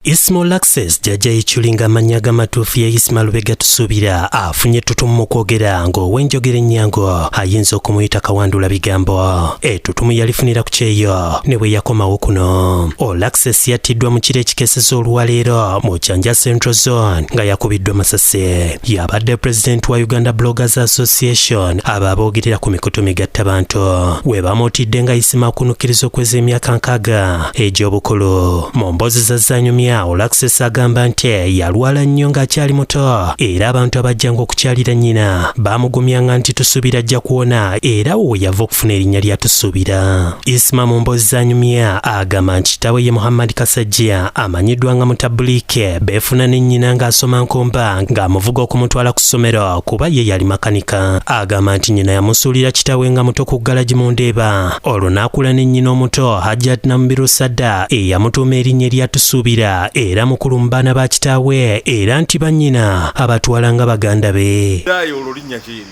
Isma Olaxes Gyazze ekyulinga amannya ag'amatuufu ya Isma Lubega tusuubira afunye ettutumu mu kwogera ng'ow'enjogera ennyango ayinza okumuyita kawandula bigambo. Ettutumu yalifunira ku kyeyo ne bwe yakomawo kuno. Olaxes yattiddwa mu kiro ekikeseza olwaleero mu Kyanja Central Zone nga yakubiddwa masase. Yabadde Pulezidenti wa Uganda Bloggers Association abo aboogerera ku mikutu migattabantu we bamuutidde nga Isma okunukkiriza okweza emyaka 6 egy'obukulu. Mu mboozi za zzaanyumya Olaxes agamba nti yalwala nnyo ng'akyali muto era abantu abajjanga okukyalira nnyina baamugumyanga nti tusuubira ajja kuwona era we yava okufuna erinnya lya tusuubira. Isma mu mboozi z'anyumya agamba nti kitaawe ye Muhammad Kasajja amanyiddwa nga mutabulike beefuna ne nnyina ng'asoma nkomba ng'amuvuga okumutwala ku ssomero kuba ye yali makanika. Agamba nti nnyina yamusuulira kitaawe nga muto ku galagi mu Ndeeba olwo n'akula ne nnyina omuto Hajjat Nambiru Sadda eyamutuuma erinnya erya tusuubira era mukulu mu baana ba kitaawe era nti bannyina abatwala nga baganda be. Ddayo olwo linnya kyeyo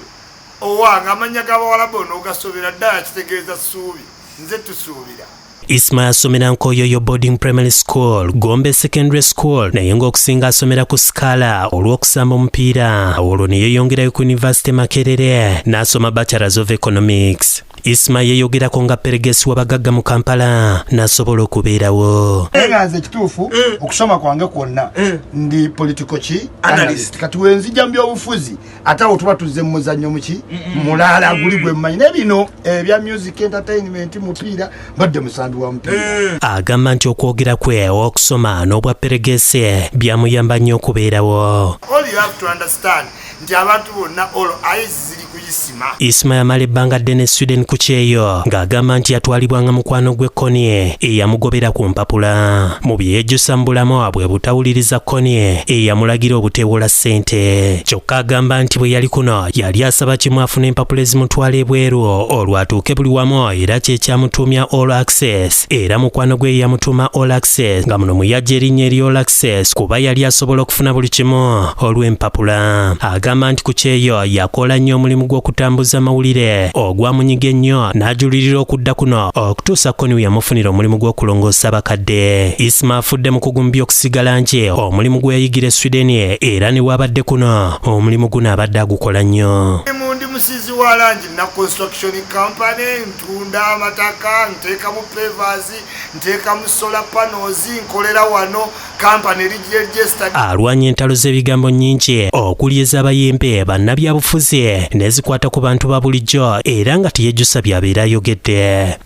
owange amanya g'abawala bono ogasobera ddala kitegeeza ssuubi nze tusuubira. Isma yasomera Nkoyoyo Boarding Primary School, Gombe Secondary School naye ng'okusinga asomera ku Scala olw'okusamba omupiira. Olwo ne yeeyongerayo ku University Makerere n'asoma Bachelors of Economics. Isma yeeyogerako nga peregesi w'abagagga mu Kampala n'asobola okubeerawo. Nze kituufu okusoma kwange kwonna ndi political analyst. Kati wenzijja mu by'obufuzi ate awo tuba tuzze mu muzannyo muki mulala guli gwe mmanyi ne bino ebya music entertainment mupiira badde musambi wa mupiira. Agamba nti okwogera kwe okusoma n'obwa peregesi byamuyamba nnyo okubeerawo. All you have to understand nti abantu bonna olwo eyes ziri ku Isma. Isma yamala ebbanga ddene Sweden ku kyeyo ng'agamba nti yatwalibwanga mukwano gwe Konye eyamugobera ku mpapula. Mu byejjusa mu bulamu bwe butawuliriza Konye eyamulagira obuteewola ssente. Kyokka agamba nti bwe yali kuno yali asaba kimu afuna empapula ezimutwala ebweru olwo atuuke buli wamu era kyekyamutuumya Olaxes era mukwano gwe yamutuuma Olaxes nga muno muyajja erinnya eri Olaxes kuba yali asobola okufuna buli kimu olw'empapula. Agamba nti ku kyeyo yakola nnyo omulimu gw'okutambuza amawulire ogwamunyiga ennyo n'ajulirira okudda kuno okutuusa Konye yamufunira omulimu gw'okulongoosa abakadde. Isma afudde mu kugumbya okusigala nje omulimu gwe yayigira e Sweden era ne wabadde kuno omulimu guno abadde agukola nnyo. Ndi musizi wa langi na construction company ntunda amataka nteeka mu pavers nteeka mu solar panels nkolera wano company registered. Alwanya entalo z'ebigambo nnyingi okulyeza abayimbe bannabyabufuzi nezikwata ku bantu ba bulijjo era nga teyejjusa by'abeera ayogedde.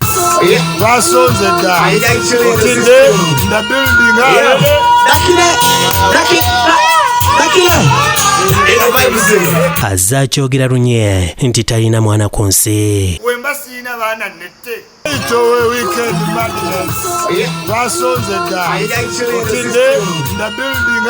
Basonze dda okinde na building azze akyogera lunye nti talina mwana ku nsi. wemba siina baana nette itowe weekend madness basonze dda okinde na building